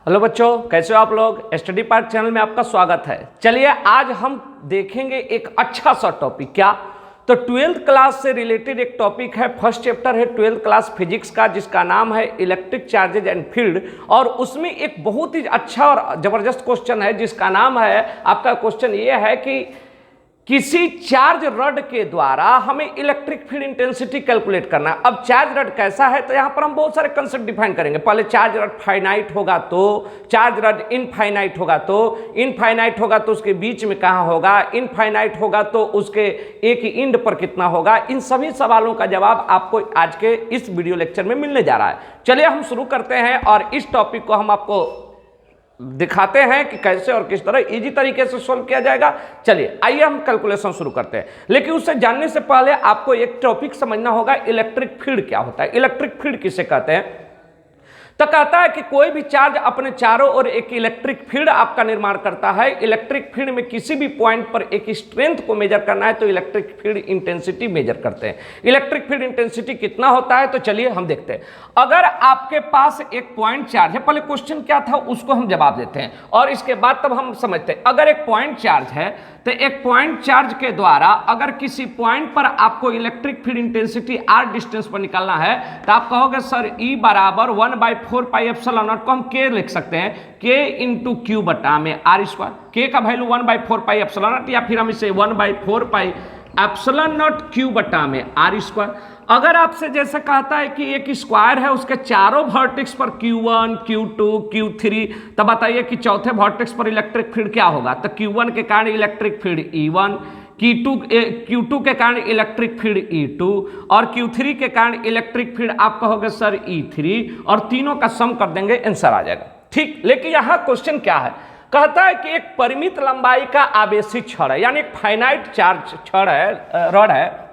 Hello बच्चों, कैसे हो आप लोग। स्टडी पार्क चैनल में आपका स्वागत है। चलिए आज हम देखेंगे एक अच्छा सा टॉपिक। क्या तो 12th क्लास से रिलेटेड एक टॉपिक है। फर्स्ट चैप्टर है 12th क्लास फिजिक्स का, जिसका नाम है इलेक्ट्रिक चार्जेज एंड फील्ड। और उसमें एक बहुत ही अच्छा और जबरदस्त क्वेश्चन है, जिसका नाम है, आपका क्वेश्चन ये है कि किसी चार्ज रड के द्वारा हमें इलेक्ट्रिक फील्ड इंटेंसिटी कैलकुलेट करना है। अब चार्ज रड कैसा है, तो यहां पर हम बहुत सारे कंसेप्ट डिफाइन करेंगे। पहले चार्ज रड फाइनाइट होगा तो, चार्ज रड इनफाइनाइट होगा तो, इनफाइनाइट होगा तो उसके बीच में कहां होगा, इनफाइनाइट होगा तो उसके एक ही एंड पर कितना होगा। इन सभी सवालों का जवाब आपको आज के इस वीडियो लेक्चर में मिलने जा रहा है। चलिए हम शुरू करते हैं और इस टॉपिक को हम आपको दिखाते हैं कि कैसे और किस तरह इजी तरीके से सोल्व किया जाएगा। चलिए आइए हम कैलकुलेशन शुरू करते हैं, लेकिन उससे जानने से पहले आपको एक टॉपिक समझना होगा, इलेक्ट्रिक फील्ड क्या होता है। इलेक्ट्रिक फील्ड किसे कहते हैं, तो कहता है कि कोई भी चार्ज अपने चारों ओर एक इलेक्ट्रिक फील्ड आपका निर्माण करता है। इलेक्ट्रिक फील्ड में किसी भी पॉइंट पर एक स्ट्रेंथ को मेजर करना है तो इलेक्ट्रिक फील्ड इंटेंसिटी मेजर करते हैं। इलेक्ट्रिक फील्ड इंटेंसिटी कितना होता है, तो चलिए हम देखते हैं। अगर आपके पास एक पॉइंट चार्ज है, पहले क्वेश्चन क्या था उसको हम जवाब देते हैं और इसके बाद तब हम समझते हैं। अगर एक पॉइंट चार्ज है तो एक पॉइंट चार्ज के द्वारा अगर किसी पॉइंट पर आपको electric field intensity r distance पर निकालना है, तो आप कहोगे सर E बराबर 1/4 पाई एप्सिलॉन नॉट को हम k लिख सकते हैं, k इंटू क्यू बटा में r स्क्वायर। k का वैल्यू 1/4 पाई एप्सिलॉन नॉट, या फिर हम इसे 1/4 पाई एप्सिलॉन नॉट क्यू बटा में r स्क्वायर। अगर आपसे जैसे कहता है कि एक स्क्वायर है, उसके चारों वर्टेक्स पर Q1, Q2, Q3, तब बताइए कि चौथे वर्टेक्स पर इलेक्ट्रिक फील्ड क्या होगा। तो Q1 के कारण इलेक्ट्रिक फील्ड E1, Q2 के कारण इलेक्ट्रिक फील्ड E2 और Q3 के कारण इलेक्ट्रिक फील्ड आप कहोगे सर E3, और तीनों का सम कर देंगे, आंसर आ जाएगा। ठीक, लेकिन यहां क्वेश्चन क्या है, कहता है कि एक परिमित लंबाई का आवेशित छड़ है, यानी एक फाइनाइट चार्ज छड़ है, रड है,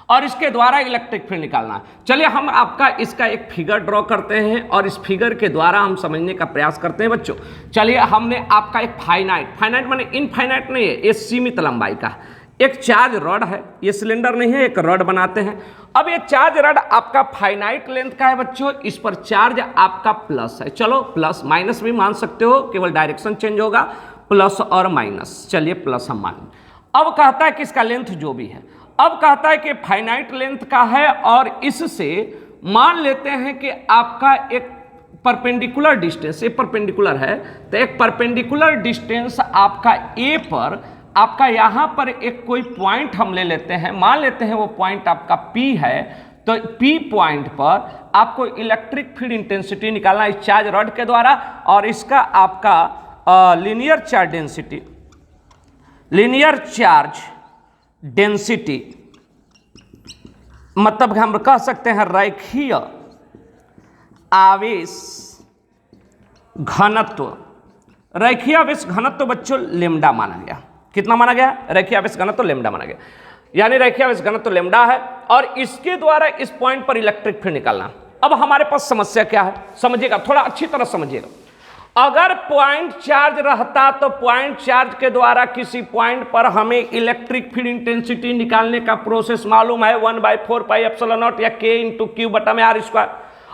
और इसके द्वारा इलेक्ट्रिक फील्ड निकालना है। चलिए हम आपका इसका एक फिगर ड्रॉ करते हैं और इस फिगर के द्वारा हम समझने का प्रयास करते हैं बच्चों। चलिए हमने आपका एक फाइनाइट माने इनफाइनाइट नहीं है, ये सीमित लंबाई का एक चार्ज रड है, ये सिलेंडर नहीं है, एक रड बनाते हैं। अब ये चार्ज रड आपका फाइनाइट लेंथ का है बच्चों, इस पर चार्ज आपका प्लस है। चलो प्लस माइनस भी मान सकते हो, केवल डायरेक्शन चेंज होगा, प्लस और माइनस। चलिए प्लस हम मान, अब कहता है कि इसका लेंथ जो भी है, अब कहता है कि फाइनाइट लेंथ का है और इससे मान लेते हैं कि आपका एक परपेंडिकुलर डिस्टेंस, ये परपेंडिकुलर है, तो एक परपेंडिकुलर डिस्टेंस आपका ए पर, आपका यहां पर एक कोई पॉइंट हम ले लेते हैं, मान लेते हैं वो पॉइंट आपका पी है। तो पी पॉइंट पर आपको इलेक्ट्रिक फील्ड इंटेंसिटी निकालना इस चार्ज रड के द्वारा, और इसका आपका लीनियर चार्ज डेंसिटी मतलब हम कह सकते हैं रेखीय आवेश घनत्व। रेखीय आवेश घनत्व बच्चों लेमडा माना गया। कितना माना गया, रेखीय आवेश घनत्व लेमडा माना गया, यानी रेखीय आवेश घनत्व लेमडा है, और इसके द्वारा इस पॉइंट पर इलेक्ट्रिक फील्ड निकालना। अब हमारे पास समस्या क्या है, समझिएगा, थोड़ा अच्छी तरह समझिएगा। अगर पॉइंट चार्ज रहता तो पॉइंट चार्ज के द्वारा किसी पॉइंट पर हमें इलेक्ट्रिक फील्ड इंटेंसिटी निकालने का प्रोसेस मालूम है, 1/4 पाई एप्सिलॉन नॉट या k इंटू क्यू बटा में r स्क्वायर।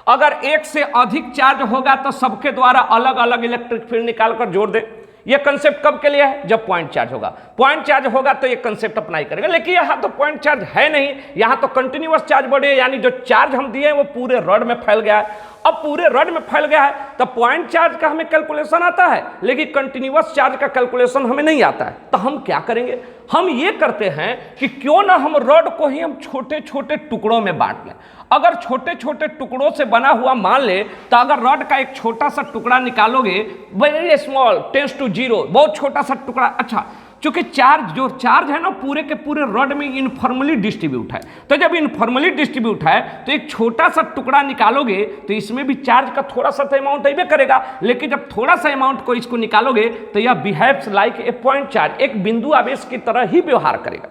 अगर एक से अधिक चार्ज होगा तो सबके द्वारा अलग अलग इलेक्ट्रिक फील्ड निकालकर जोड़ दे। ये कंसेप्ट कब के लिए है, जब पॉइंट चार्ज होगा। पॉइंट चार्ज होगा तो ये कंसेप्ट अप्लाई करेगा, लेकिन यहां तो पॉइंट चार्ज है नहीं, यहां तो कंटिन्यूअस चार्ज बॉडी है, यानी जो चार्ज हम दिए वो पूरे रड में फैल गया है। अब पूरे रड में फैल गया है तो पॉइंट चार्ज का हमें कैलकुलेशन आता है, लेकिन कंटिन्यूअस चार्ज का कैलकुलेशन हमें नहीं आता है। तो हम क्या करेंगे, हम ये करते हैं कि क्यों ना हम रड को ही हम छोटे छोटे टुकड़ों में बांट लें। अगर छोटे छोटे टुकड़ों से बना हुआ मान ले, तो अगर रड का एक छोटा सा टुकड़ा निकालोगे, वेरी स्मॉल, टेंड्स टू 0, बहुत छोटा सा टुकड़ा। अच्छा, चूंकि चार्ज है ना पूरे के पूरे रड में इनफॉर्मली डिस्ट्रीब्यूट है, तो जब इनफॉर्मली डिस्ट्रीब्यूट है तो एक छोटा सा टुकड़ा निकालोगे तो इसमें भी चार्ज का थोड़ा सा तो अमाउंट अबे करेगा, लेकिन जब थोड़ा सा अमाउंट को इसको निकालोगे तो यह behaves like a point charge, एक बिंदु आवेश की तरह ही व्यवहार करेगा।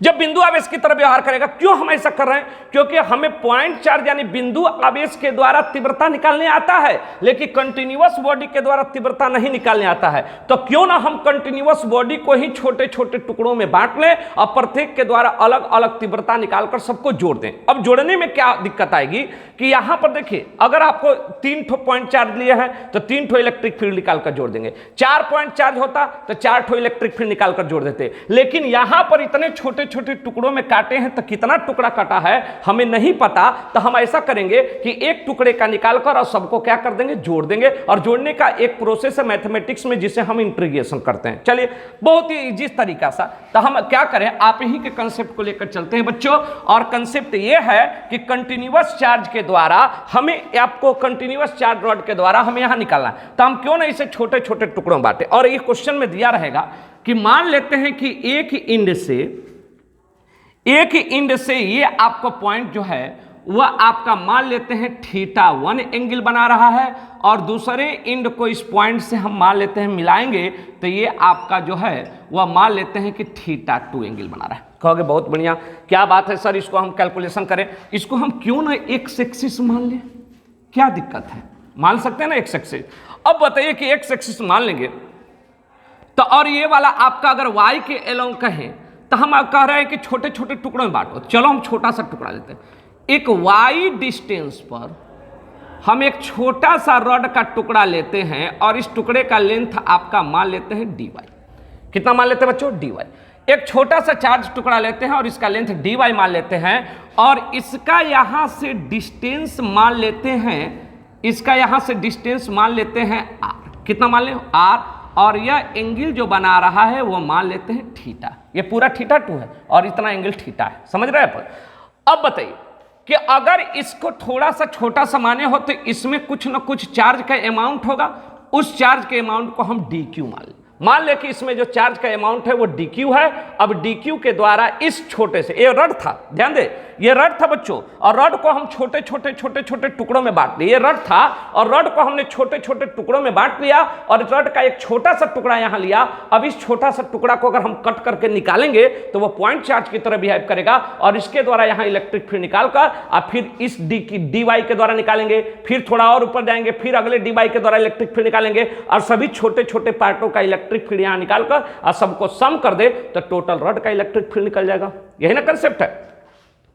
जब बिंदु आवेश की तरह व्यवहार करेगा। क्यों हम ऐसा कर रहे हैं? क्योंकि हमें पॉइंट चार्ज यानी बिंदु आवेश के द्वारा तीव्रता निकालने आता है, लेकिन कंटिन्यूअस बॉडी के द्वारा तीव्रता नहीं निकालने आता है। तो क्यों ना हम कंटिन्यूअस बॉडी को ही छोटे छोटे टुकड़ों में बांट लें और प्रत्येक के द्वारा अलग अलग तीव्रता निकालकर सबको जोड़ दें। अब जोड़ने में क्या दिक्कत आएगी कि यहां पर देखिए, अगर आपको 3 ठो पॉइंट चार्ज लिए हैं तो 3 ठो इलेक्ट्रिक फील्ड निकालकर जोड़ देंगे। 4 पॉइंट चार्ज होता तो 4 ठो इलेक्ट्रिक फील्ड निकालकर जोड़ देते, लेकिन यहां पर इतने छोटे छोटे टुकड़ों में काटे हैं तो कितना टुकड़ा काटा है हमें नहीं पता। तो हम ऐसा करेंगे कि एक टुकड़े का निकालकर और सबको क्या कर देंगे, जोड़ देंगे। और जोड़ने का एक प्रोसेस है मैथमेटिक्स में जिसे हम इंटीग्रेशन करते हैं। चलिए, बहुत ही इजी तरीका सा। तो हम क्या करें, आप ही के कंसेप्ट को लेकर चलते हैं बच्चों। और कंसेप्ट यह है कि कंटिन्यूअस चार्ज के द्वारा हमें, आपको कंटिन्यूअस चार्ज रॉड के द्वारा हमें यहां निकालना है। तो हम क्यों ना इसे छोटे छोटे टुकड़ों में बांटे। और ये क्वेश्चन में दिया रहेगा कि मान लेते हैं कि एक इंड से ये आपका पॉइंट जो है वह आपका मान लेते हैं θ1 एंगल बना रहा है, और दूसरे इंड को इस पॉइंट से हम मान लेते हैं मिलाएंगे तो ये आपका जो है वह मान लेते हैं कि θ2 एंगल बना रहा है। कहोगे बहुत बढ़िया, क्या बात है सर, इसको हम कैलकुलेशन करें। इसको हम क्यों ना एक्स एक्सिस मान लें, क्या दिक्कत है? मान सकते हैं ना एक्स एक्सिस। अब बताइए कि एक्स एक्सिस मान लेंगे तो, और ये वाला आपका अगर वाई के अलोंग कहें तो हम आप कह रहे हैं कि छोटे छोटे टुकड़ों में बांटो। चलो हम छोटा सा टुकड़ा लेते हैं। एक वाई डिस्टेंस पर हम एक छोटा सा रॉड का टुकड़ा लेते हैं और इस टुकड़े का लेंथ आपका मान लेते हैं dy। कितना मान लेते हैं बच्चों? dy। एक छोटा सा चार्ज टुकड़ा लेते हैं और इसका लेंथ dy मान लेते हैं, और इसका यहां से डिस्टेंस मान लेते हैं, इसका यहां से डिस्टेंस मान लेते हैं r। कितना मान लें? r। और यह एंगल जो बना रहा है वो मान लेते हैं θ। ये पूरा θ2 है और इतना एंगल θ है। समझ रहे हैं? अब बताइए कि अगर इसको थोड़ा सा छोटा सा माने हो तो इसमें कुछ ना कुछ चार्ज का अमाउंट होगा। उस चार्ज के अमाउंट को हम dq मान ले कि इसमें जो चार्ज का अमाउंट है वो dq है। अब dq के द्वारा इस छोटे से, ये रड था, ध्यान दे, ये रड था बच्चों, और रड को हम छोटे छोटे टुकड़ों में बांट दिए। ये रड था और रड को हमने छोटे छोटे टुकड़ों में बांट लिया, और रड का एक छोटा सा टुकड़ा यहां लिया। अब इस छोटा सा टुकड़ा को अगर हम कट करके निकालेंगे तो वो पॉइंट चार्ज की तरह बिहेव करेगा, और इसके द्वारा यहां इलेक्ट्रिक फील्ड निकालकर और फिर इस dy के द्वारा निकालेंगे, फिर थोड़ा और ऊपर जाएंगे, फिर अगले dy के द्वारा इलेक्ट्रिक फील्ड निकालेंगे, और सभी छोटे छोटे पार्टों का इलेक्ट्रिक फील्ड यहां निकालकर और सबको सम कर दे तो टोटल रड का इलेक्ट्रिक फील्ड निकल जाएगा। यही ना कंसेप्ट है।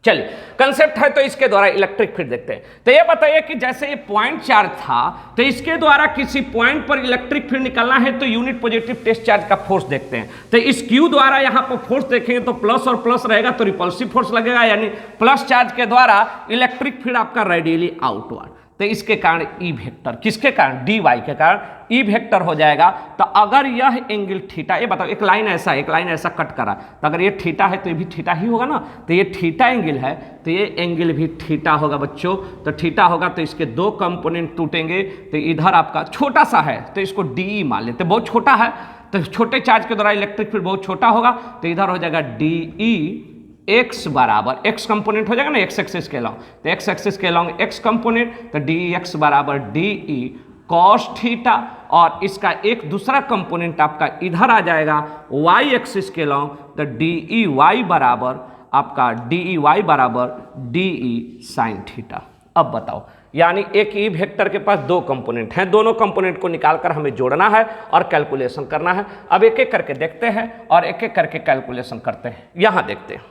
चलिए, कंसेप्ट है तो इसके द्वारा इलेक्ट्रिक फील्ड देखते हैं। तो ये बताइए कि जैसे ये पॉइंट चार्ज था तो इसके द्वारा किसी पॉइंट पर इलेक्ट्रिक फील्ड निकालना है तो यूनिट पॉजिटिव टेस्ट चार्ज का फोर्स देखते हैं। तो इस Q द्वारा यहाँ पर फोर्स देखेंगे तो प्लस और प्लस रहेगा तो रिपल्सिव फोर्स लगेगा, यानी प्लस चार्ज के द्वारा इलेक्ट्रिक फील्ड आपका रेडियली आउटवर्ड। तो इसके कारण ई वेक्टर, किसके कारण? dy के कारण ई वेक्टर हो जाएगा। तो अगर यह एंगल थीटा, ये बताओ, एक लाइन ऐसा, एक लाइन ऐसा कट करा, तो अगर ये थीटा है तो ये भी थीटा ही होगा ना। तो ये थीटा एंगल है तो ये एंगल भी थीटा होगा बच्चों। तो थीटा होगा तो इसके दो कंपोनेंट टूटेंगे। तो इधर आपका छोटा सा है तो इसको डी मान लेते, बहुत छोटा है तो छोटे चार्ज के द्वारा इलेक्ट्रिक फील्ड बहुत छोटा होगा। तो इधर हो जाएगा डी x बराबर, x कंपोनेंट हो जाएगा ना x एक्सिस के लॉन्ग, तो x एक्सिस के लॉन्ग x कंपोनेंट, तो dx बराबर डी cos थीटा, और इसका एक दूसरा कंपोनेंट आपका इधर आ जाएगा y एक्सिस के लॉन्ग, तो dy बराबर आपका dy बराबर डी साइन थीटा। अब बताओ, यानी एक ई वेक्टर के पास दो कंपोनेंट हैं, दोनों कंपोनेंट को निकालकर हमें जोड़ना है और कैलकुलेशन करना है। अब एक एक करके देखते हैं और एक एक करके कैलकुलेशन करते हैं। यहां देखते हैं,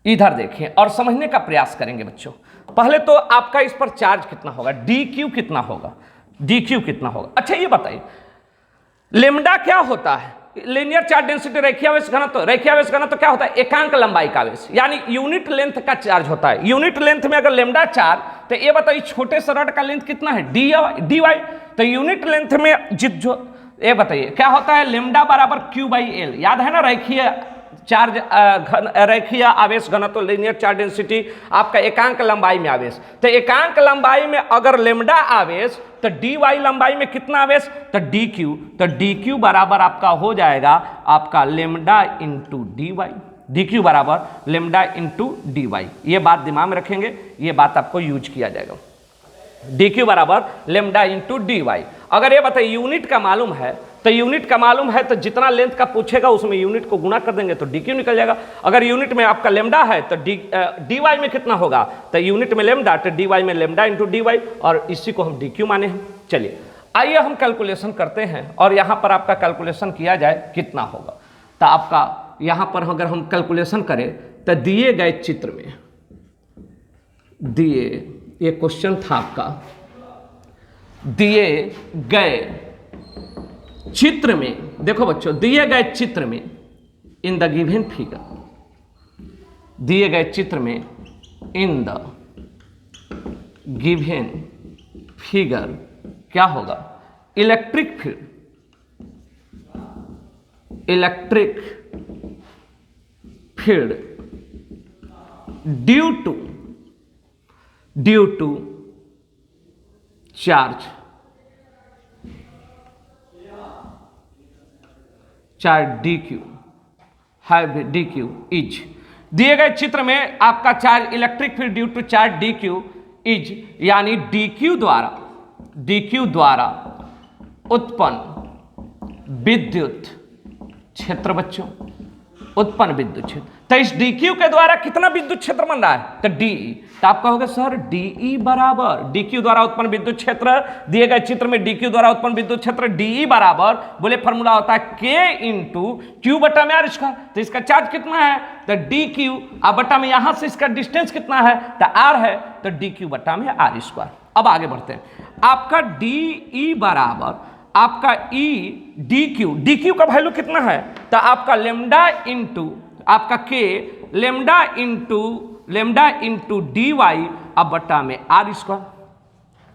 इधर देखिए और समझने का प्रयास करेंगे बच्चों। पहले तो आपका इस पर चार्ज कितना होगा, dq कितना होगा, dq कितना होगा। अच्छा ये बताइए, लेमडा क्या होता है? लीनियर चार्ज डेंसिटी, रेखीय आवेश घनत्व। रेखीय आवेश घनत्व क्या होता है? एकांक लंबाई का आवेश, यानी यूनिट लेंथ का चार्ज होता है। यूनिट लेंथ में अगर लेमडा चार्ज, तो ये बताइए छोटे से रड का लेंथ कितना है? dy। तो यूनिट लेंथ में जो ये बताइए क्या होता है? लेमडा बराबर q/l। याद है ना, रेखीय चार्ज रेखीय आवेश घनत्व, लीनियर चार्ज डेंसिटी आपका एकांक लंबाई में आवेश। तो एकांक लंबाई में अगर लेमडा आवेश तो dy लंबाई में कितना आवेश? तो dq। तो dq बराबर आपका हो जाएगा आपका लेमडा इंटू dy, dq बराबर लेमडा इंटू dy। ये बात दिमाग में रखेंगे, ये बात आपको यूज किया जाएगा। dq बराबर लेमडा इंटू dy। अगर ये बताइए यूनिट का मालूम है तो यूनिट का मालूम है तो जितना लेंथ का पूछेगा उसमें यूनिट को गुणा कर देंगे तो डी क्यू निकल जाएगा। अगर यूनिट में आपका लेमडा है तो डी वाई में कितना होगा, तो यूनिट में लेमडा तो डी वाई में लेमडा इंटू डी वाई, और इसी को हम डी क्यू माने हैं। चलिए आइए हम कैलकुलेशन करते हैं और यहाँ पर आपका कैलकुलेशन किया जाए कितना होगा। तो आपका यहाँ पर अगर हम कैलकुलेशन करें तो दिए गए चित्र में, दिए ये क्वेश्चन था आपका, दिए गए चित्र में, देखो बच्चों दिए गए चित्र में इन द गिवन फिगर, दिए गए चित्र में इन द गिवन फिगर क्या होगा, electric field, electric field due to charge d q है, डी क्यू इज, दिए गए चित्र में आपका charge electric field due to charge d q is, यानी डी क्यू द्वारा उत्पन्न विद्युत क्षेत्र बच्चों, उत्पन्न विद्युत क्षेत्र। तो इस डी क्यू के द्वारा कितना विद्युत क्षेत्र बन रहा है, तो डीई। तो आप कहोगे सर डीई बराबर डी क्यू द्वारा उत्पन्न विद्युत क्षेत्र, दिए गए चित्र में डी क्यू द्वारा उत्पन्न विद्युत क्षेत्र डीई बराबर, बोले फॉर्मूला होता है के इंटू क्यू बटा में आर स्क्वायर। तो इसका चार्ज कितना है, तो डी क्यू, अब बटा में यहां से इसका डिस्टेंस कितना है, तो आर है, तो डी क्यू बटा में आर स्क्वायर। अब आगे बढ़ते हैं, आपका डीई बराबर आपका ई डी क्यू का वैल्यू कितना है, तो आपका लेमडा इंटू आपका के लेमडा इंटू डी वाई अब बटा में आर स्क्वायर।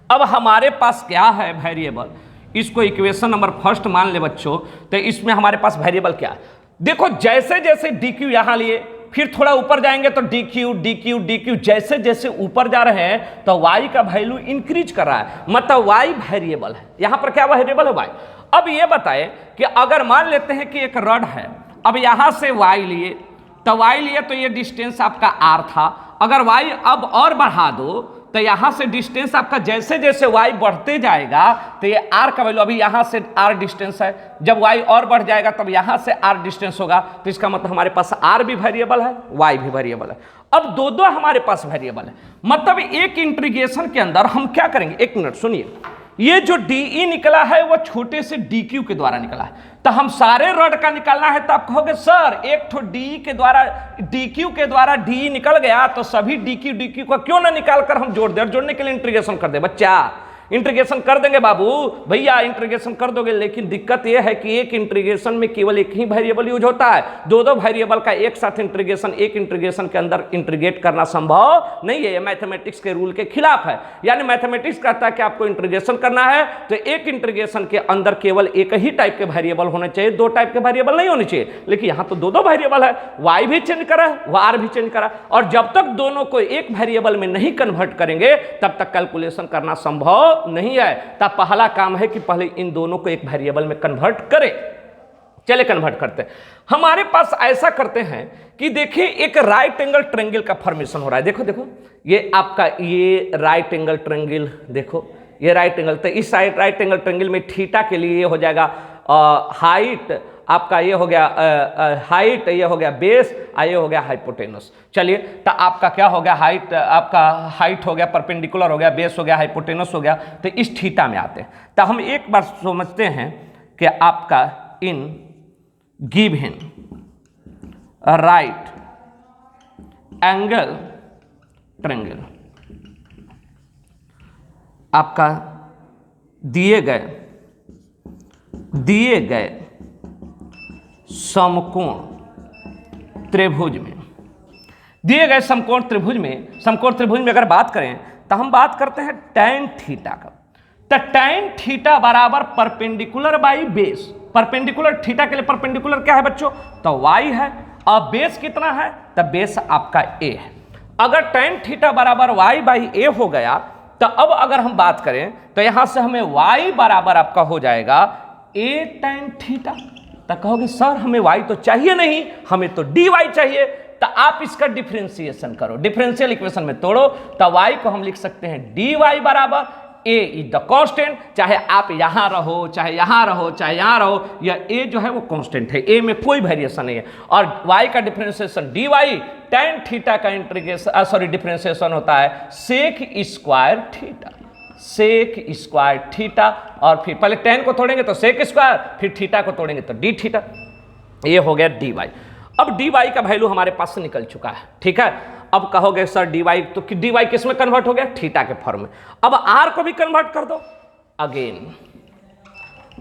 अब हमारे पास क्या है वेरिएबल, इसको इक्वेशन नंबर फर्स्ट मान ले बच्चों। तो इसमें हमारे पास वेरिएबल क्या है, देखो जैसे जैसे डी क्यू यहां लिए, फिर थोड़ा ऊपर जाएंगे तो डी क्यू, जैसे जैसे ऊपर जा रहे हैं तो y का वैल्यू इंक्रीज कर रहा है, मतलब y वेरिएबल है। यहां पर क्या वेरिएबल है, y। अब ये बताए कि अगर मान लेते हैं कि एक रड है, अब यहां से y लिए तो ये डिस्टेंस आपका r था, अगर y अब और बढ़ा दो तो यहां से डिस्टेंस आपका जैसे जैसे y बढ़ते जाएगा तो ये r का वैल्यू, अभी यहां से r डिस्टेंस है, जब y और बढ़ जाएगा तब यहां से r डिस्टेंस होगा, तो इसका मतलब हमारे पास r भी वेरिएबल है, y भी वेरिएबल है। अब दो हमारे पास वेरिएबल है, मतलब एक इंटीग्रेशन के अंदर हम क्या करेंगे, एक मिनट सुनिए, ये जो डी निकला है वो छोटे से डी क्यू के द्वारा निकला है, तो हम सारे रड का निकालना है, तो आप कहोगे सर एक तो डी के द्वारा डी क्यू के द्वारा डी निकल गया तो सभी डी क्यू को क्यों ना निकाल कर हम जोड़ दे, और जोड़ने के लिए इंटीग्रेशन कर दे। बच्चा इंटीग्रेशन कर देंगे बाबू, भैया इंटीग्रेशन कर दोगे, लेकिन दिक्कत यह है कि एक इंटीग्रेशन में केवल एक ही वेरिएबल यूज होता है, दो वेरिएबल का एक साथ इंटीग्रेशन एक इंटीग्रेशन के अंदर इंटीग्रेट करना संभव नहीं है, ये मैथमेटिक्स के रूल के खिलाफ है। यानी मैथमेटिक्स कहता है कि आपको इंटीग्रेशन करना है तो एक इंटीग्रेशन के अंदर केवल एक ही टाइप के वेरिएबल होने चाहिए, दो टाइप के वेरिएबल नहीं होने चाहिए, लेकिन यहां तो दो वेरिएबल है, वाई भी चेंज करा आर भी चेंज करा, और जब तक दोनों को एक वेरिएबल में नहीं कन्वर्ट करेंगे तब तक कैलकुलेशन करना संभव नहीं है। तब पहला काम है कि पहले इन दोनों को एक वेरिएबल में कन्वर्ट करें। चले कन्वर्ट करते हैं, हमारे पास ऐसा करते हैं कि देखिए एक राइट एंगल ट्रायंगल का फॉर्मेशन हो रहा है, देखो ये आपका ये राइट एंगल ट्रायंगल, देखो ये राइट एंगल, तो इस राइट एंगल ट्रायंगल में थीटा के लिए ये हो जाएगा हाइट, आपका ये हो गया हाइट, ये हो गया बेस, ये हो गया हाइपोटेनस। चलिए तो आपका क्या हो गया, हाइट, आपका हाइट हो गया परपेंडिकुलर हो गया, बेस हो गया, हाइपोटेनस हो गया, तो इस थीटा में आते हैं। तो हम एक बार समझते हैं कि आपका in given right angle triangle आपका दिए गए समकोण त्रिभुज में, दिए गए समकोण त्रिभुज में अगर बात करें तो हम बात करते हैं tan थीटा का। तो tan थीटा बराबर perpendicular by base, perpendicular theta के लिए परपेंडिकुलर क्या है बच्चों, तो y है, और बेस कितना है, तो बेस आपका a है। अगर tan थीटा बराबर y बाई a हो गया तो अब अगर हम बात करें तो यहां से हमें y बराबर आपका हो जाएगा a tan थीटा। तो कहोगे सर हमें y तो चाहिए नहीं, हमें तो dy चाहिए, तो आप इसका डिफरेंशिएशन करो, डिफरेंशियल इक्वेशन में तोड़ो, तो y को हम लिख सकते हैं dy बराबर ए इज द कांस्टेंट, चाहे आप यहां रहो, चाहे यहां रहो, चाहे यहां रहो, यह ए जो है वो कांस्टेंट है, ए में कोई वेरिएशन नहीं है। और y का डिफरेंशिएशन dy tan थीटा का इंटीग्रेशन डिफरेंशिएशन होता है sec square theta, sec square theta, और फिर पहले tan को तोड़ेंगे तो सेक स्क्वायर, फिर थीटा को तोड़ेंगे तो डी थीटा, ये हो गया dy। अब dy का वैल्यू हमारे पास से निकल चुका है, ठीक है। अब कहोगे सर dy तो dy किस में कन्वर्ट हो गया, थीटा के फॉर्म में। अब r को भी कन्वर्ट कर दो,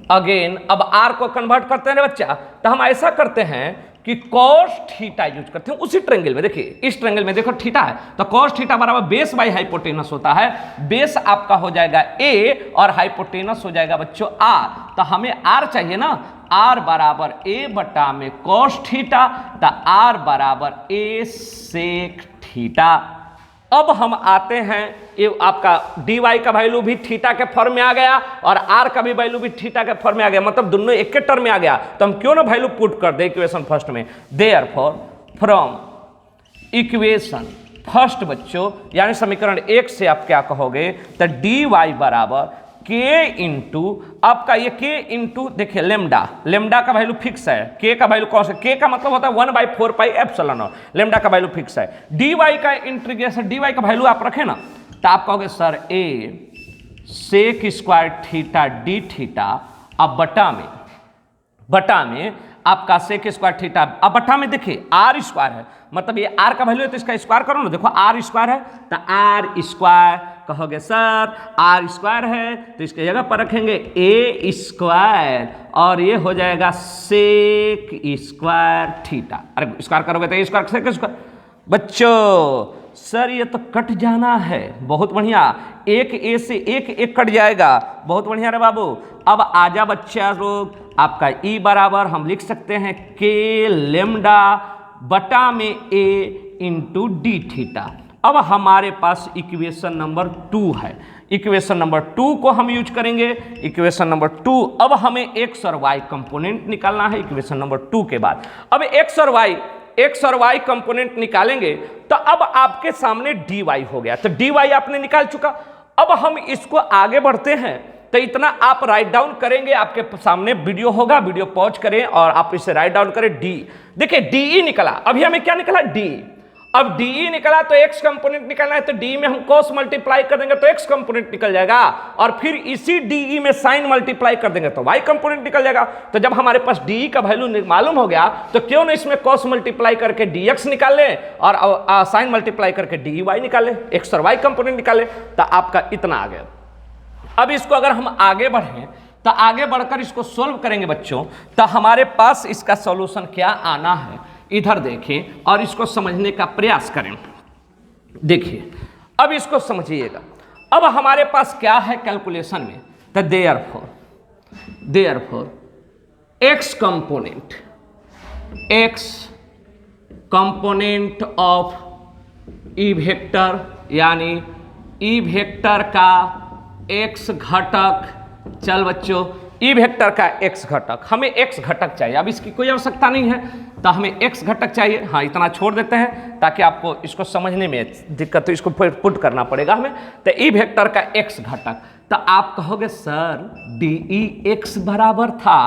अगेन अब r को कन्वर्ट करते हैं बच्चा, तो हम ऐसा करते हैं कि cos थीटा यूज करते हैं उसी ट्रायंगल में। देखिए इस ट्रायंगल में देखो थीटा है, तो cos थीटा बराबर बेस बाई हाइपोटेनस होता है, बेस आपका हो जाएगा a और हाइपोटेनस हो जाएगा बच्चों r, तो हमें r चाहिए ना, r बराबर a बटा में cos थीटा, तो r बराबर a सेक थीटा। अब हम आते हैं, ये आपका dy का वैल्यू भी थीटा के फॉर्म में आ गया और r का भी वैल्यू भी थीटा के फॉर्म में आ गया, मतलब दोनों एक के टर्म में आ गया, तो हम क्यों ना वैल्यू पुट कर दे इक्वेशन फर्स्ट में। देयरफॉर फ्रॉम इक्वेशन फर्स्ट बच्चों, यानी समीकरण 1 से आप क्या कहोगे, तो dy बराबर k इंटू आपका ये k इंटू देखिए लेमडा का वैल्यू फिक्स है, k का वैल्यू कौन सा, k का मतलब होता है 1/4 पाई एप्सिलॉन, लेमडा का वैल्यू फिक्स है। dy का इंटीग्रेशन, dy का वैल्यू आप रखें ना, तो आप कहोगे sir a sec square theta D theta, अब बटा में आपका सेक स्क्वायर थीटा, अब बटा में देखिए आर स्क्वायर है, मतलब ये आर का वैल्यू है तो इसका स्क्वायर करो ना, देखो आर स्क्वायर है तो आर स्क्वायर, कहोगे सर आर स्क्वायर है तो इसके जगह पर रखेंगे ए स्क्वायर और ये हो जाएगा सेक स्क्वायर थीटा। अरे स्क्वायर करोगे तो ए स्क्वायर सेक स्क्वायर, बच्चों सर ये तो कट जाना है, बहुत बढ़िया, एक ए से एक कट जाएगा, बहुत बढ़िया रे बाबू। अब आजा बच्चा लोग, आपका ई बराबर हम लिख सकते हैं के लेमडा बटा में ए इंटू डी थीटा। अब हमारे पास इक्वेशन नंबर 2 है, इक्वेशन नंबर 2 को हम यूज करेंगे, इक्वेशन नंबर 2। अब हमें एक्स और वाई कंपोनेंट निकालना है इक्वेशन नंबर 2 के बाद। अब एक्स और वाई कंपोनेंट निकालेंगे तो अब आपके सामने dy हो गया, तो dy आपने निकाल चुका। अब हम इसको आगे बढ़ते हैं, तो इतना आप राइट डाउन करेंगे, आपके सामने वीडियो होगा, वीडियो पॉज करें और आप इसे राइट डाउन करें डी। देखिए डी निकला, अभी हमें क्या निकला डी। अब डी निकला तो एक्स कंपोनेंट निकलना है, तो डी में हम cos मल्टीप्लाई कर देंगे तो एक्स कंपोनेंट निकल जाएगा, और फिर इसी डी में साइन मल्टीप्लाई कर देंगे तो वाई कंपोनेंट निकल जाएगा। तो जब हमारे पास डी का वैल्यू मालूम हो गया तो क्यों ना इसमें cos मल्टीप्लाई करके dx निकाल ले और साइन मल्टीप्लाई करके dy निकाल ले, एक्स और वाई कंपोनेंट निकाले, तो आपका इतना आ गया। अब इसको अगर हम आगे बढ़ें तो आगे बढ़कर इसको सोल्व करेंगे बच्चों, तो हमारे पास इसका सॉल्यूशन क्या आना है, इधर देखें और इसको समझने का प्रयास करें। देखिए अब इसको समझिएगा, अब हमारे पास क्या है कैलकुलेशन में, तो therefore x component of E vector, यानी ई वेक्टर का एक्स घटक, चल बच्चों ई वेक्टर का एक्स घटक, हमें एक्स घटक चाहिए, अब इसकी कोई आवश्यकता नहीं है तो हमें एक्स घटक चाहिए। हाँ इतना छोड़ देते हैं ताकि आपको इसको समझने में दिक्कत, तो इसको पुट करना पड़ेगा हमें। तो ई वेक्टर का एक्स घटक, तो आप कहोगे सर डी ई एक्स बराबर था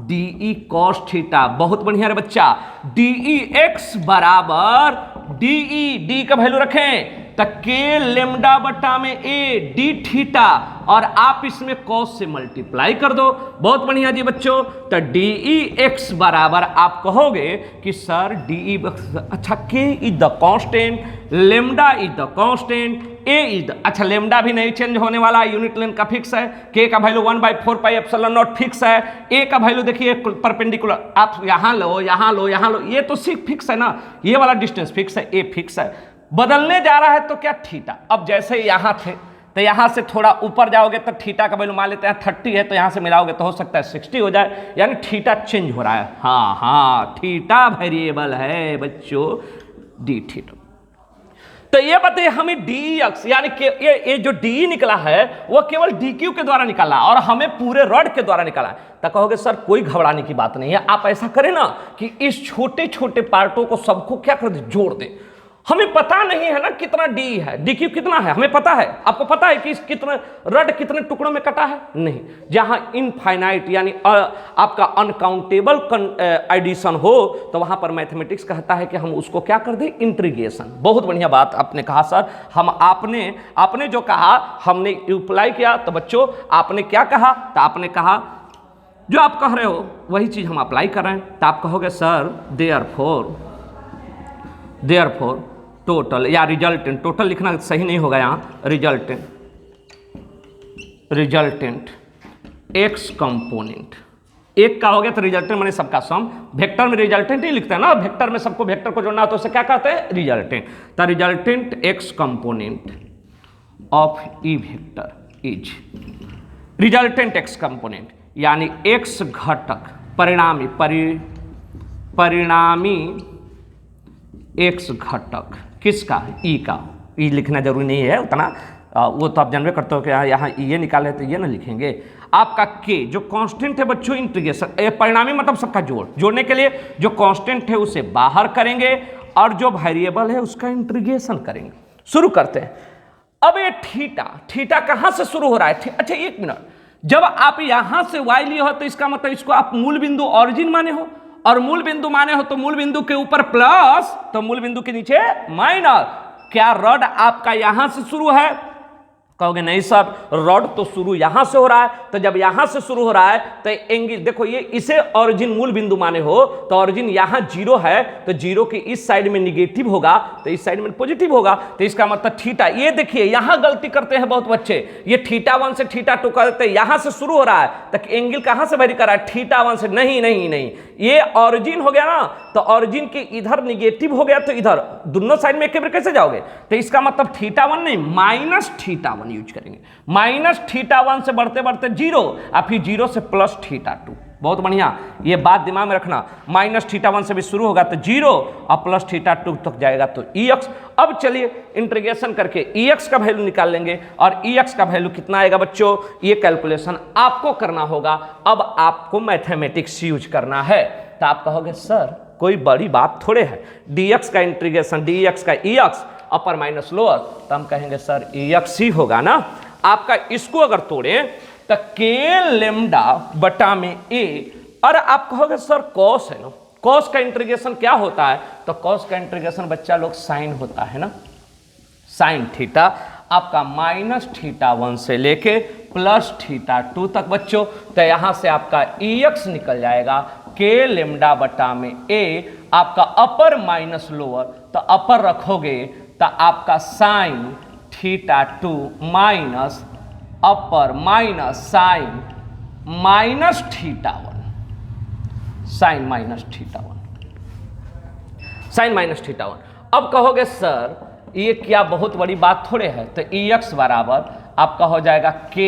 डी ई कॉस थीटा, बहुत बढ़िया रे बच्चा, डी ई एक्स बराबर डी ई, डी का वैल्यू रखें तो के लेमडा बटा में ए डी थीटा, और आप इसमें कॉस से मल्टीप्लाई कर दो, बहुत बढ़िया जी बच्चों। तो डी ई एक्स बराबर आप कहोगे कि सर डी ई, अच्छा के is the constant, lambda is the constant, A is the, अच्छा लेमडा भी नहीं चेंज होने वाला, यूनिट लेंथ का फिक्स है, के का value 1/4 pi epsilon not fix है, ए का वैल्यू देखिए परपेंडिकुलर, आप यहाँ लो यहाँ लो यहाँ लो, ये तो सिर्फ फिक्स है ना, ये वाला डिस्टेंस फिक्स है, ए फिक्स है, बदलने जा रहा है तो क्या थीटा। अब जैसे यहाँ थे तो यहाँ से थोड़ा ऊपर जाओगे तो थीटा का वैल्यू मान लेते हैं 30 है, तो यहाँ से मिलाओगे तो हो सकता है 60 हो जाए, यानी थीटा चेंज हो रहा है। हाँ थीटा वेरिएबल है बच्चों डी थीटा। तो ये बताइए हमें डी एक्स यानी कि ये जो डी निकला है वो केवल डी क्यू के द्वारा निकाला और हमें पूरे रॉड के द्वारा निकाला है। तो कहोगे सर कोई घबराने की बात नहीं है, आप ऐसा करें ना कि इस छोटे छोटे पार्टों को सबको क्या कर दे, जोड़ दे। हमें पता नहीं है ना कितना डी है, डी क्यू कितना है हमें पता है, आपको पता है कि कितना रड कितने टुकड़ों में कटा है? नहीं। जहां इनफाइनाइट यानी आपका अनकाउंटेबल एडिशन हो तो वहां पर मैथमेटिक्स कहता है कि हम उसको क्या कर दें, इंटीग्रेशन। बहुत बढ़िया बात आपने कहा सर, हम आपने जो कहा हमने अप्लाई किया। तो बच्चों आपने क्या कहा? तो आपने कहा जो आप कह रहे हो वही चीज हम अप्लाई कर रहे हैं। तो आप कहोगे सर देयरफॉर टोटल या रिजल्टेंट, टोटल लिखना सही नहीं होगा यहाँ, रिजल्टेंट एक्स कंपोनेंट, एक का हो गया तो रिजल्टेंट माने सबका सम। वेक्टर में रिजल्टेंट ही लिखते हैं ना, वेक्टर में सबको वेक्टर को जोड़ना हो तो उसे क्या कहते हैं, रिजल्टेंट। तो resultant x component of E vector is resultant x component यानी एक्स घटक परिणामी एक्स घटक किसका, ई का। ई लिखना जरूरी नहीं है उतना, वो तो आप जानवे करते हो कि यहाँ ये निकाले तो ये ना लिखेंगे। आपका के जो कांस्टेंट है बच्चों, इंटीग्रेशन परिणामी मतलब सबका जोड़ने के लिए जो कांस्टेंट है उसे बाहर करेंगे और जो वेरिएबल है उसका इंटीग्रेशन करेंगे। शुरू करते हैं। अब ये थीटा कहाँ से शुरू हो रहा है? अच्छा एक मिनट, जब आप यहां से y लिए हो तो इसका मतलब इसको आप मूल बिंदु ऑरिजिन माने हो, और मूल बिंदु माने हो तो मूल बिंदु के ऊपर प्लस तो मूल बिंदु के नीचे माइनस। क्या रॉड आपका यहां से शुरू है? कहोगे नहीं सर, रॉड तो शुरू यहां से हो रहा है। तो जब यहां से शुरू हो रहा है तो एंगल देखो, ये इसे ऑरिजिन मूल बिंदु माने हो तो ऑरिजिन यहां जीरो है तो जीरो की इस साइड में निगेटिव होगा तो इस साइड में पॉजिटिव होगा। तो इसका मतलब थीटा, ये देखिए यहां गलती करते हैं बहुत बच्चे, ये θ1 से θ2 करते हैं, यहां से शुरू हो रहा है तो एंगल कहां से वेरी कर रहा है, θ1 से। नहीं, ये ऑरिजिन हो गया ना, तो ऑरिजिन के इधर निगेटिव हो गया तो इधर दोनों साइड में एक बार कैसे जाओगे? तो इसका मतलब θ1 नहीं माइनस θ1 यूज करेंगे। माइनस θ1 से बढ़ते बढ़ते जीरो और फिर जीरो से प्लस θ2। बहुत बढ़िया, ये बात दिमाग में रखना। माइनस θ1 से भी शुरू होगा तो जीरो और प्लस θ2 तक जाएगा तो EX। अब चलिए इंटीग्रेशन करके EX का वैल्यू निकाल लेंगे और EX का वैल्यू कितना आएगा बच्चों, ये कैलकुलेशन आपको करना होगा। अब आपको मैथमेटिक्स यूज करना है। तो आप कहोगे सर कोई बड़ी बात थोड़े है, dx का इंटीग्रेशन dx का EX अपर माइनस लोअर, तो हम कहेंगे सर EX ही होगा ना। आपका इसको अगर तोड़े तो के लेमडा बटा में a, और आप कहोगे सर कॉस है ना, कॉस का इंटीग्रेशन क्या होता है? तो कॉस का इंटीग्रेशन बच्चा लोग साइन होता है ना, साइन थीटा आपका माइनस θ1 से लेके प्लस θ2 तक बच्चों। तो यहां से आपका EX निकल जाएगा के लेमडा बटा में a, आपका अपर माइनस लोअर, तो अपर रखोगे तो आपका sine θ2 minus upper minus sine minus θ1, sine minus θ1। अब कहोगे सर ये क्या बहुत बड़ी बात थोड़े है? तो EX बराबर आपका हो जाएगा k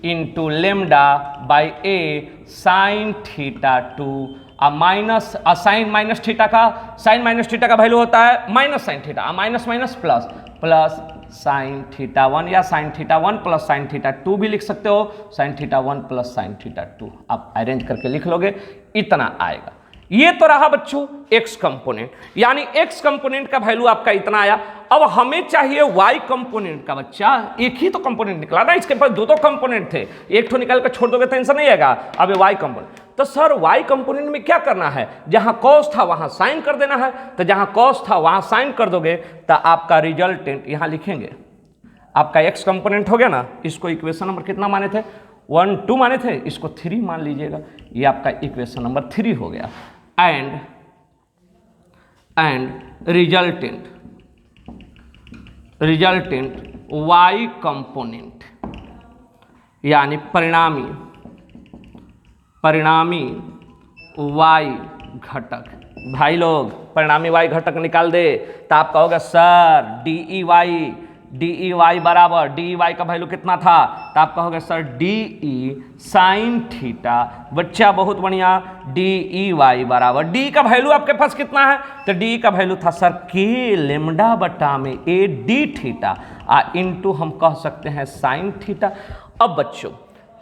into lambda by a sine θ2 minus sine minus theta का, साइन माइनस थीटा का वैल्यू होता है minus sine theta, minus minus plus, plus sine θ1 या साइन θ1 प्लस साइन θ2 भी लिख सकते हो, साइन θ1 प्लस साइन θ2 आप अरेंज करके लिख लोगे, इतना आएगा। ये तो रहा बच्चों एक्स कंपोनेंट, यानी एक्स कंपोनेंट का वैल्यू आपका इतना आया। अब हमें चाहिए वाई कंपोनेंट का। बच्चा एक ही तो कंपोनेंट निकला ना, इसके पास दो कंपोनेंट थे, एक तो निकाल कर छोड़ दोगे तो आंसर नहीं आएगा। अब ये वाई कंपोनेंट, तो सर वाई कंपोनेंट में क्या करना है? जहां कॉस था वहां साइन कर देना है, तो जहां कॉस था वहां साइन कर दोगे तो आपका रिजल्टेंट यहां लिखेंगे। आपका एक्स कंपोनेंट हो गया ना, इसको इक्वेशन नंबर कितना माने थे? 1 2 माने थे, इसको 3 मान लीजिएगा, ये आपका इक्वेशन नंबर 3 हो गया। एंड रिजल्टेंट वाई कंपोनेंट यानी परिणामी वाई घटक। भाई लोग परिणामी वाई घटक निकाल दे तो आप कहोगे सर डी वाई बराबर डी वाई का वैल्यू कितना था? तो आप कहोगे सर डी साइन थीटा। बच्चा बहुत बढ़िया, डी वाई बराबर डी का वैल्यू आपके पास कितना है? तो डी का वैल्यू था सर के लेमडा बटा में ए डी थीटा इंटू हम कह सकते हैं साइन थीटा। अब बच्चों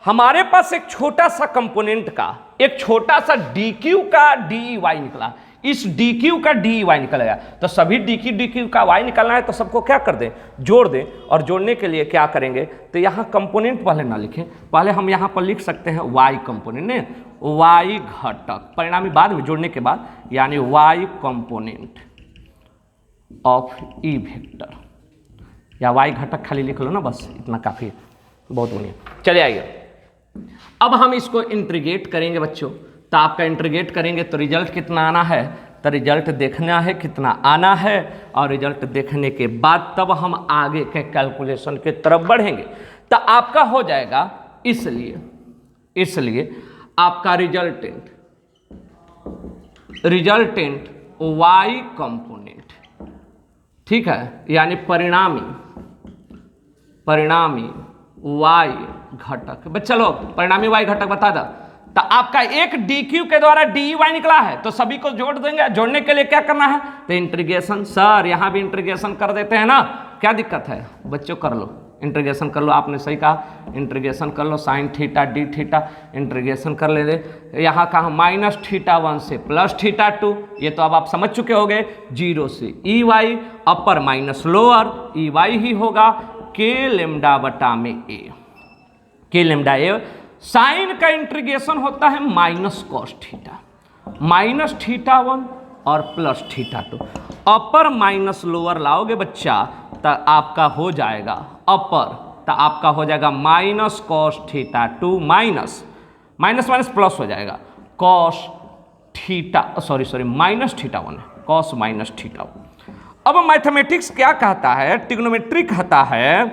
हमारे पास एक छोटा सा कंपोनेंट का, एक छोटा सा डी क्यू का डी वाई निकला। इस डी क्यू का डी वाई निकलेगा, तो सभी डी क्यू का वाई निकलना है तो सबको क्या कर दें, जोड़ दें। और जोड़ने के लिए क्या करेंगे, तो यहाँ कंपोनेंट पहले ना लिखें, पहले हम यहाँ पर लिख सकते हैं वाई कंपोनेंट ने, वाई घटक, परिणामी बाद में जोड़ने के बाद, यानी y component of E vector, या वाई घटक खाली लिख लो ना, बस इतना काफ़ी है, बहुत बढ़िया। चलिए आइए, अब हम इसको इंटीग्रेट करेंगे बच्चों, तो आपका इंटीग्रेट करेंगे तो रिजल्ट कितना आना है, तो रिजल्ट देखना है कितना आना है, और रिजल्ट देखने के बाद तब हम आगे के कैलकुलेशन की तरफ बढ़ेंगे। तो आपका हो जाएगा, इसलिए आपका रिजल्टेंट वाई कंपोनेंट, ठीक है, यानी परिणामी वाई घटक। चलो परिणामी वाई घटक बता दो, तो आपका एक डी क्यू के द्वारा डी वाई निकला है, तो सभी को जोड़ देंगे। जोड़ने के लिए क्या करना है, तो इंटीग्रेशन, सर यहाँ भी इंटीग्रेशन कर देते हैं ना, क्या दिक्कत है बच्चों, कर लो इंटीग्रेशन कर लो, आपने सही कहा, इंटीग्रेशन कर लो, sine theta D theta integration कर ले, यहाँ कहा -θ1 से +θ2, ये तो अब आप समझ चुके होंगे, 0 से E y, upper minus lower, E y ही होगा, के लेमडा बटा में a, k lambda a. Sine का इंटीग्रेशन होता है -cos थीटा, -θ1 और +θ2, अपर माइनस लोअर लाओगे बच्चा तो आपका हो जाएगा अपर, तो आपका हो जाएगा -cos θ2 माइनस प्लस हो जाएगा cos थीटा, सॉरी -θ1 है, cos -θ1। अब मैथमेटिक्स क्या कहता है, ट्रिग्नोमेट्री कहता है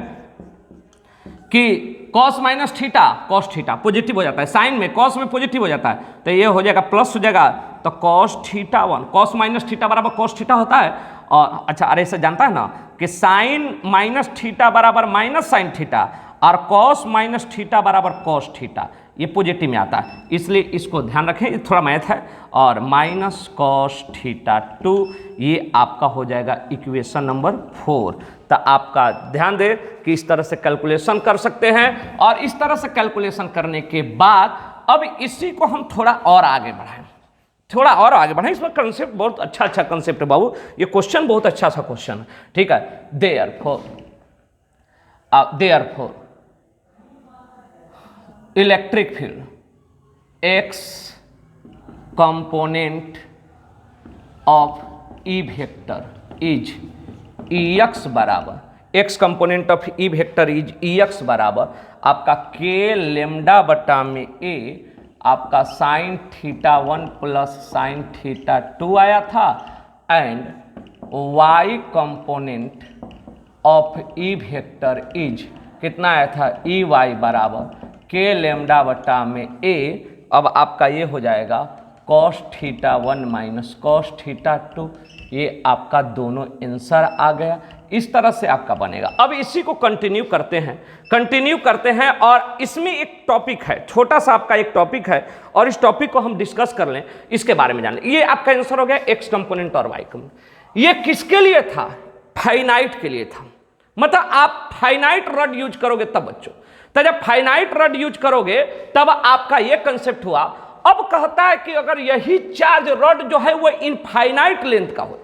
कि cos थीटा पॉजिटिव हो जाता है, साइन में cos में पॉजिटिव हो जाता है, तो ये हो जाएगा प्लस हो जाएगा, तो cos θ1, cos θ बराबर cos थीटा होता है। और अच्छा, अरे से जानता है ना कि साइन -θ बराबर -sin थीटा, और cos θ बराबर cos थीटा, ये पॉजिटिव में आता है, इसलिए इसको ध्यान रखें, ये थोड़ा मैथ है। और -cos θ2, ये आपका हो जाएगा इक्वेशन नंबर 4। तो आपका ध्यान दें कि इस तरह से कैलकुलेशन कर सकते हैं, और इस तरह से कैलकुलेशन करने के बाद अब इसी को हम थोड़ा और आगे बढ़ाएं, इसमें कंसेप्ट बहुत अच्छा कंसेप्ट है बाबू, ये क्वेश्चन बहुत अच्छा सा क्वेश्चन है, ठीक है। Therefore electric field x component of E vector is Ex बराबर, x component of E vector is Ex बराबर आपका के लेमडा बटा में ए, आपका sin θ1 प्लस sin θ2 आया था, and y component of E vector is कितना आया था, Ey बराबर के लेमडा बटा में ए। अब आपका ये हो जाएगा cos θ1 माइनस cos θ2, ये आपका दोनों आंसर आ गया। इस तरह से आपका बनेगा। अब इसी को कंटिन्यू करते हैं और इसमें एक टॉपिक है, छोटा सा आपका एक टॉपिक है, और इस टॉपिक को हम डिस्कस कर लें, इसके बारे में जान लें। ये आपका आंसर हो गया एक्स कंपोनेंट और वाई कंपोनेंट। ये किसके लिए था, फाइनाइट के लिए था, मतलब आप फाइनाइट रड यूज करोगे तब बच्चों, तो जब फाइनाइट रड यूज करोगे तब आपका ये कंसेप्ट हुआ। अब कहता है कि अगर यही चार्ज रड जो है वो इनफाइनाइट लेंथ का हो,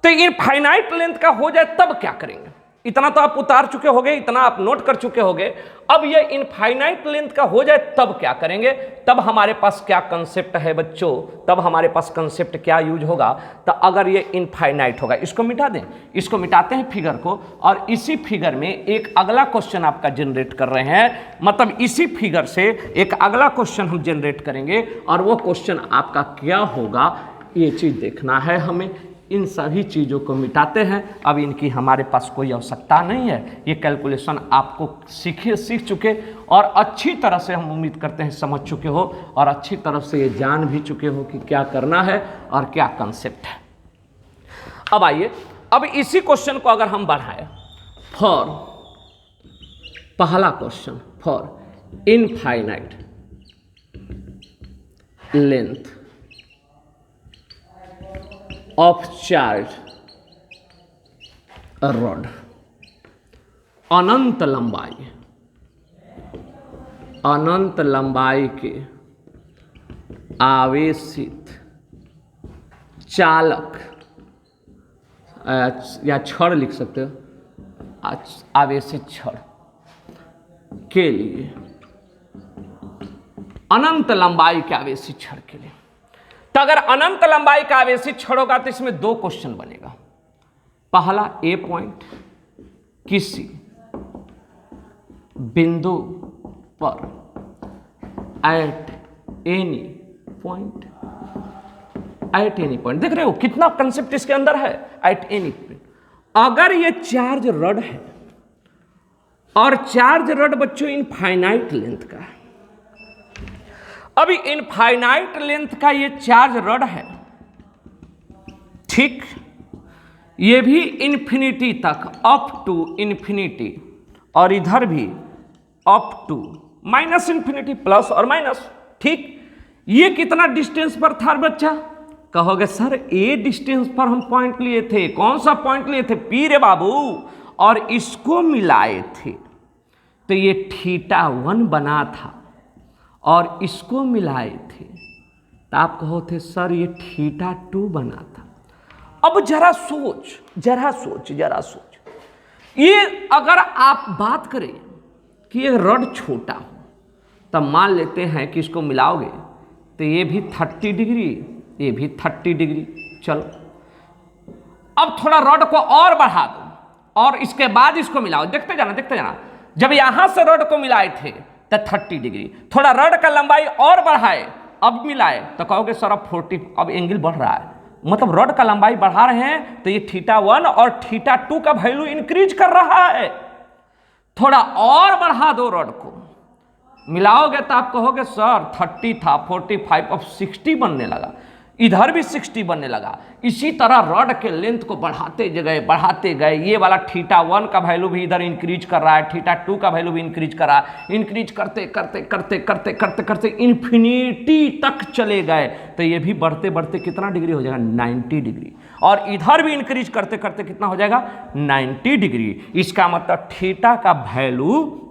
तो इनफाइनाइट लेंथ का हो जाए तब क्या करेंगे। इतना तो आप उतार चुके होगे, इतना आप नोट कर चुके होगे। अब ये इनफाइनाइट लेंथ का हो जाए तब क्या करेंगे, तब हमारे पास क्या कंसेप्ट है बच्चों, तब हमारे पास कंसेप्ट क्या यूज होगा। तो अगर ये इनफाइनाइट होगा, इसको मिटा दें, इसको मिटाते हैं फिगर को, और इसी फिगर में एक अगला क्वेश्चन आपका जनरेट कर रहे हैं, मतलब इसी फिगर से एक अगला क्वेश्चन हम जनरेट करेंगे, और वो क्वेश्चन आपका क्या होगा ये चीज देखना है हमें। इन सभी चीज़ों को मिटाते हैं, अब इनकी हमारे पास कोई आवश्यकता नहीं है। ये कैलकुलेशन आपको सीख चुके और अच्छी तरह से हम उम्मीद करते हैं समझ चुके हो, और अच्छी तरह से ये जान भी चुके हो कि क्या करना है और क्या कंसेप्ट है। अब आइए, अब इसी क्वेश्चन को अगर हम बढ़ाएं, फॉर पहला question, for infinite length of charge rod, अनंत लंबाई के आवेशित चालक या छड़ लिख सकते हो, आवेशित छड़ के लिए, अनंत लंबाई के आवेशित छड़ के लिए। तो अगर अनंत लंबाई का आवेशित छड़ होगा तो इसमें दो क्वेश्चन बनेगा। पहला, ए पॉइंट किसी बिंदु पर at any point, at any point, देख रहे हो कितना कंसेप्ट इसके अंदर है, एट एनी पॉइंट। अगर ये चार्ज रड है और चार्ज रड बच्चों इनफाइनाइट लेंथ का है, अभी इनफाइनाइट लेंथ का ये चार्ज रड है, ठीक, ये भी इन्फिनिटी तक, अप टू इन्फिनिटी, और इधर भी up to minus infinity, plus और माइनस, ठीक। ये कितना डिस्टेंस पर था बच्चा? कहोगे सर ए डिस्टेंस पर हम पॉइंट लिए थे। कौन सा पॉइंट लिए थे? पी रे बाबू, और इसको मिलाए थे तो ये θ1 बना था, और इसको मिलाए थे तो आप कहो थे सर ये θ2 बना था। अब जरा सोच, जरा सोच, जरा सोच, ये अगर आप बात करें कि ये रड छोटा हो, तब मान लेते हैं कि इसको मिलाओगे तो ये भी 30 डिग्री, ये भी 30 डिग्री। चलो अब थोड़ा रड को और बढ़ा दो और इसके बाद इसको मिलाओ, देखते जाना, देखते जाना। जब यहां से रड को मिलाए थे तो 30 डिग्री, थोड़ा रड का लंबाई और बढ़ाए, अब मिलाए तो कहोगे सर अब 40, अब एंगल बढ़ रहा है, मतलब रड का लंबाई बढ़ा रहे हैं तो ये θ1 और θ2 का वैल्यू इंक्रीज कर रहा है। थोड़ा और बढ़ा दो, रड को मिलाओगे तो आप कहोगे सर 30 था, 45, अब 60 बनने लगा, इधर भी 60 बनने लगा। इसी तरह रड के लेंथ को बढ़ाते गए, ये वाला θ1 का वैल्यू भी इधर इंक्रीज कर रहा है, θ2 का वैल्यू भी इंक्रीज कर रहा है, इंक्रीज करते करते करते करते करते करते इन्फिनिटी तक चले गए तो ये भी बढ़ते बढ़ते कितना डिग्री हो जाएगा? 90 डिग्री। और इधर भी इंक्रीज करते करते कितना हो जाएगा? 90 डिग्री। इसका मतलब थीटा का वैल्यू,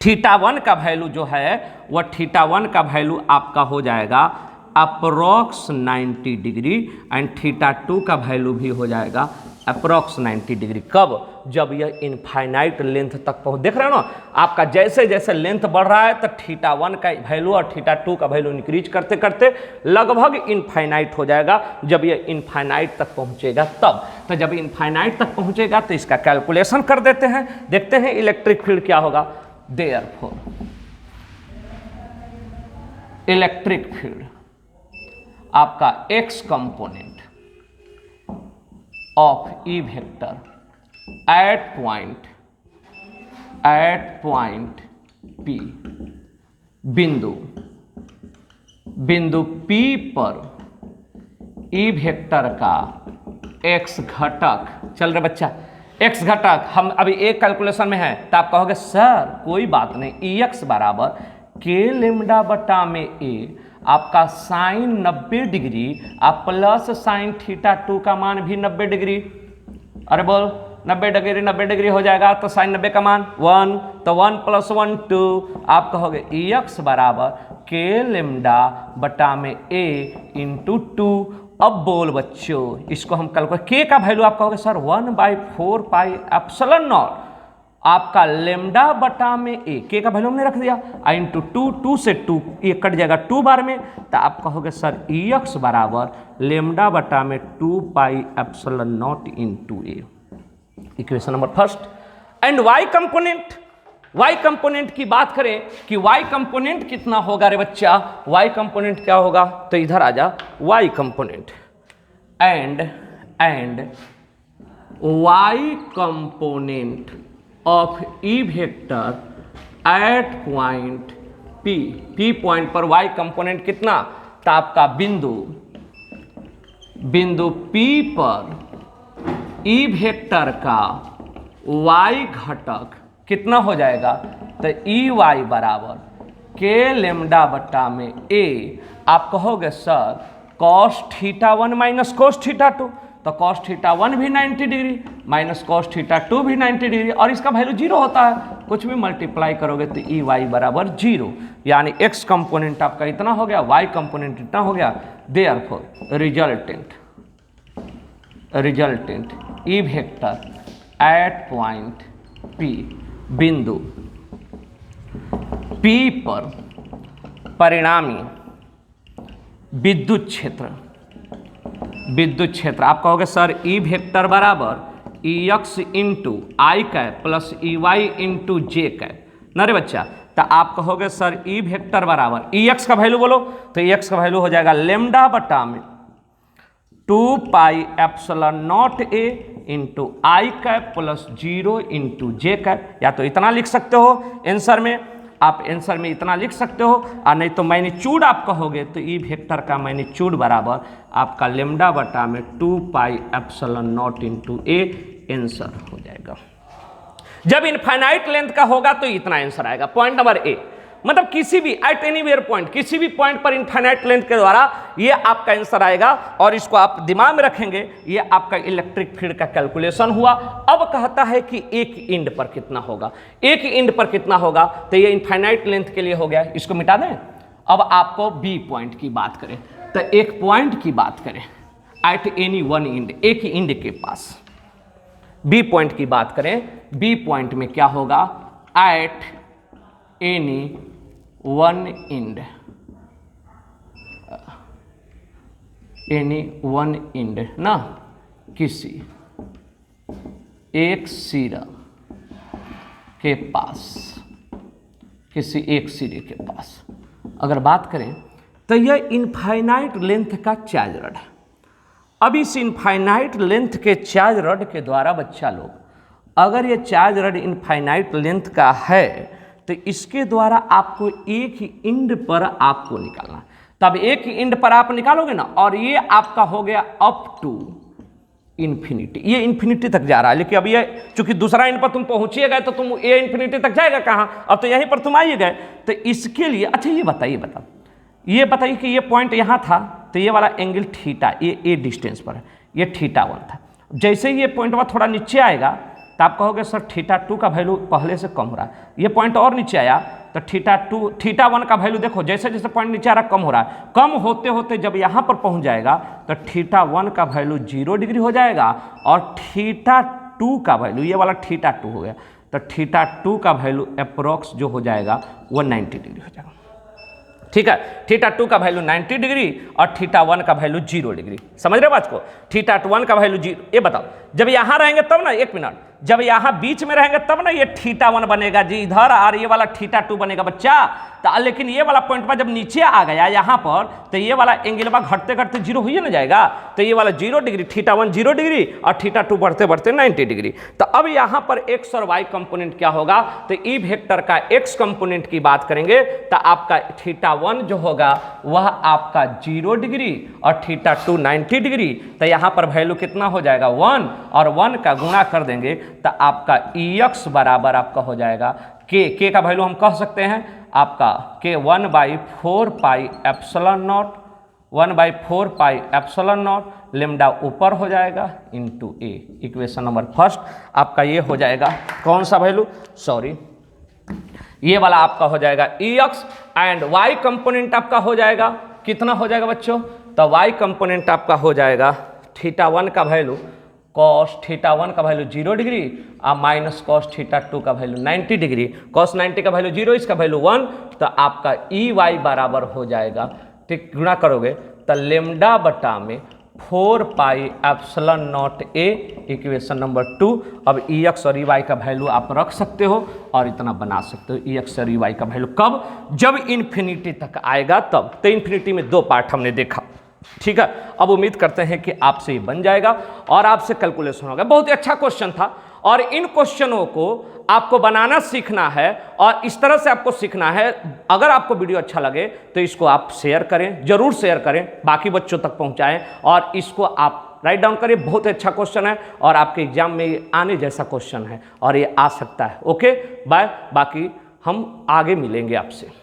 θ1 का वैल्यू जो है वह θ1 का वैल्यू आपका हो जाएगा अप्रोक्स 90 डिग्री, एंड θ2 का वैल्यू भी हो जाएगा अप्रोक्स 90 डिग्री। कब? जब यह इनफाइनाइट लेंथ तक पहुंच, देख रहे हो ना, आपका जैसे जैसे लेंथ बढ़ रहा है तो θ1 का वैल्यू और θ2 का वैल्यू इंक्रीज करते करते लगभग इनफाइनाइट हो जाएगा। जब यह इनफाइनाइट तक पहुंचेगा तब, तो जब इनफाइनाइट तक पहुंचेगा तो इसका कैलकुलेशन कर देते हैं, देखते हैं इलेक्ट्रिक फील्ड क्या होगा। देयरफॉर इलेक्ट्रिक फील्ड आपका x component of E vector eight point P, बिंदु P पर ई वेक्टर का x घटक, चल रहे बच्चा, x घटक हम अभी एक कैलकुलेशन में है तो आप कहोगे सर कोई बात नहीं, Ex बराबर k लेमडा बटा में a, आपका साइन 90 डिग्री आप प्लस साइन θ2 का मान भी 90 डिग्री, अरे बोल 90 डिग्री हो जाएगा तो साइन 90 का मान 1, तो 1 + 1 2, आप कहोगे Ex बराबर k लेमडा बटा में a इंटू 2। अब बोल बच्चों, इसको हम कैलकुलेट, k का वैल्यू आप कहोगे सर 1/4 पाई एप्सिलॉन नॉट, आपका लेमडा बटा में a, k का वैल्यू हमने रख दिया, इंटू 2, 2 से 2 ये कट जाएगा 2 बार में, तो आप कहोगे सर Ex बराबर लेमडा बटा में 2 pi epsilon not into a। Equation number first. And y component की बात करें कि y कंपोनेंट कितना होगा रे बच्चा, y कंपोनेंट क्या होगा, तो इधर आ जा, y component and y component of E vector eight point P point पर y कंपोनेंट कितना, तो आपका बिंदु P पर ई वेक्टर का y घटक कितना हो जाएगा, तो Ey बराबर k लेमडा बटा में a, आप कहोगे सर cos θ1 माइनस cos θ2, तो कॉस थीटा 1 भी 90 डिग्री माइनस कॉस थीटा 2 भी 90 डिग्री, और इसका वैल्यू 0 होता है, कुछ भी मल्टीप्लाई करोगे तो ई वाई बराबर 0, यानी एक्स कंपोनेंट आपका इतना हो गया, वाई कंपोनेंट इतना हो गया। Therefore resultant E vector eight point P, बिंदु P पर परिणामी विद्युत क्षेत्र आपका हो गया सर ई वेक्टर बराबर E X into I cap plus E Y into J cap ना रे बच्चा। तो आप कहोगे सर ई वेक्टर बराबर ई एक्स का वैल्यू बोलो, तो ई एक्स का वैल्यू हो जाएगा लेमडा बटा में 2 pi epsilon not a into I cap plus 0 into J cap. या तो इतना लिख सकते हो आंसर में, आप आंसर में इतना लिख सकते हो, और नहीं तो मैग्नीट्यूड आप कहोगे तो ई वेक्टर का मैग्नीट्यूड बराबर आपका लेमडा बटा में 2 pi epsilon not into A answer हो जाएगा। जब इनफाइनाइट लेंथ का होगा तो इतना आंसर आएगा। पॉइंट नंबर ए, मतलब किसी भी एट एनीवेयर पॉइंट, किसी भी पॉइंट पर इनफाइनाइट लेंथ के द्वारा ये आपका आंसर आएगा, और इसको आप दिमाग में रखेंगे, ये आपका इलेक्ट्रिक फील्ड का कैलकुलेशन हुआ। अब कहता है कि एक इंड पर कितना होगा, एक इंड पर कितना होगा, तो ये इनफाइनाइट लेंथ के लिए हो गया, इसको मिटा दें। अब आपको बी पॉइंट की बात करें, तो एक पॉइंट की बात करें एट एनी वन इंड, एक इंड के पास बी पॉइंट की बात करें, बी पॉइंट में क्या होगा, at any one end, any one end ना, किसी एक सिरा के पास, किसी एक सिरे के पास अगर बात करें तो यह इनफाइनाइट लेंथ का चार्ज रड है। अब इस इनफाइनाइट लेंथ के चार्ज रड के द्वारा बच्चा लोग, अगर ये चार्ज रड इनफाइनाइट लेंथ का है तो इसके द्वारा आपको एक ही इंड पर आपको निकालना, तब एक ही इंड पर आप निकालोगे ना, और ये आपका हो गया अप टू इन्फिनिटी, ये इन्फिनिटी तक जा रहा है। लेकिन अब ये चूंकि दूसरा इंड पर तुम पहुंचिए गए तो तुम ये इन्फिनिटी तक जाएगा कहाँ, अब तो यहीं पर तुम आइए गए। तो इसके लिए अच्छा ये बताइए कि ये पॉइंट यहाँ था, तो ये वाला एंगल थीटा, ये डिस्टेंस पर है, ये थीटा 1 था। जैसे ही ये पॉइंट वहाँ थोड़ा नीचे आएगा तो आप कहोगे सर थीटा 2 का वैल्यू पहले से कम हो रहा है, ये पॉइंट और नीचे आया तो थीटा 1 का वैल्यू देखो जैसे जैसे पॉइंट नीचे आ रहा कम हो रहा है, कम होते होते जब यहाँ पर पहुँच जाएगा तो थीटा 1 का वैल्यू 0 डिग्री हो जाएगा, और थीटा 2 का वैल्यू, ये वाला थीटा 2 हो गया, तो थीटा 2 का वैल्यू अप्रोक्स जो हो जाएगा वो 90 डिग्री हो जाएगा। ठीक है, थीटा 2 का वैल्यू 90 डिग्री और थीटा 1 का वैल्यू 0 डिग्री। समझ रहे हो बात को, थीटा 1 का वैल्यू 0। ये बताओ जब यहाँ रहेंगे तब ना, एक मिनट, जब यहाँ बीच में रहेंगे तब ना ये थीटा 1 बनेगा जी इधर, और ये वाला थीटा 2 बनेगा बच्चा। तो लेकिन ये वाला पॉइंट पर जब नीचे आ गया यहाँ पर, तो ये वाला एंगल घटते घटते 0 हो ही ना जाएगा, तो ये वाला 0 डिग्री, थीटा 1 0 डिग्री और थीटा 2 बढ़ते बढ़ते 90 डिग्री। तो अब यहाँ पर एक्स और वाई कंपोनेंट क्या होगा, तो ई वेक्टर का एक्स कंपोनेंट की बात करेंगे तो आपका थीटा 1 जो होगा वह आपका 0 डिग्री और थीटा 2 90 डिग्री। तो यहाँ पर वैल्यू कितना हो जाएगा 1, और 1 का गुणा कर देंगे तो आपका ई एक्स बराबर आपका हो जाएगा के का वैल्यू हम कह सकते हैं आपका के 1/4 pi epsilon not, 1/4 pi epsilon not, lambda ऊपर हो जाएगा इंटू ए। इक्वेशन नंबर फर्स्ट आपका ये हो जाएगा, कौन सा वैल्यू, सॉरी ये वाला आपका हो जाएगा ई एक्स, एंड वाई कंपोनेंट आपका हो जाएगा कितना हो जाएगा बच्चों, तो वाई कंपोनेंट आपका हो जाएगा थीटा 1 का वैल्यू कॉस थीटा 1 का वैल्यू 0 डिग्री और माइनस कॉस थीटा 2 का वैल्यू 90 डिग्री, कॉस 90 का वैल्यू 0, इसका वैल्यू 1, तो आपका ई वाई बराबर हो जाएगा, ठीक, गुणा करोगे तो लेमडा बटा में 4 pi epsilon not a, equation number 2। अब ई एक्स और ई वाई का वैल्यू आप रख सकते हो और इतना बना सकते हो, ई एक्स और ई वाई का वैल्यू कब, जब इन्फिनिटी तक आएगा तब। तो इन्फिनिटी में 2 पार्ट हमने देखा, ठीक है। अब उम्मीद करते हैं कि आपसे ये बन जाएगा और आपसे कैलकुलेशन होगा। बहुत ही अच्छा क्वेश्चन था, और इन क्वेश्चनों को आपको बनाना सीखना है और इस तरह से आपको सीखना है। अगर आपको वीडियो अच्छा लगे तो इसको आप शेयर करें, जरूर शेयर करें, बाकी बच्चों तक पहुंचाएं और इसको आप राइट डाउन करिए। बहुत अच्छा क्वेश्चन है और आपके एग्जाम में ये आने जैसा क्वेश्चन है और ये आ सकता है। ओके बाय, बाकी हम आगे मिलेंगे आपसे।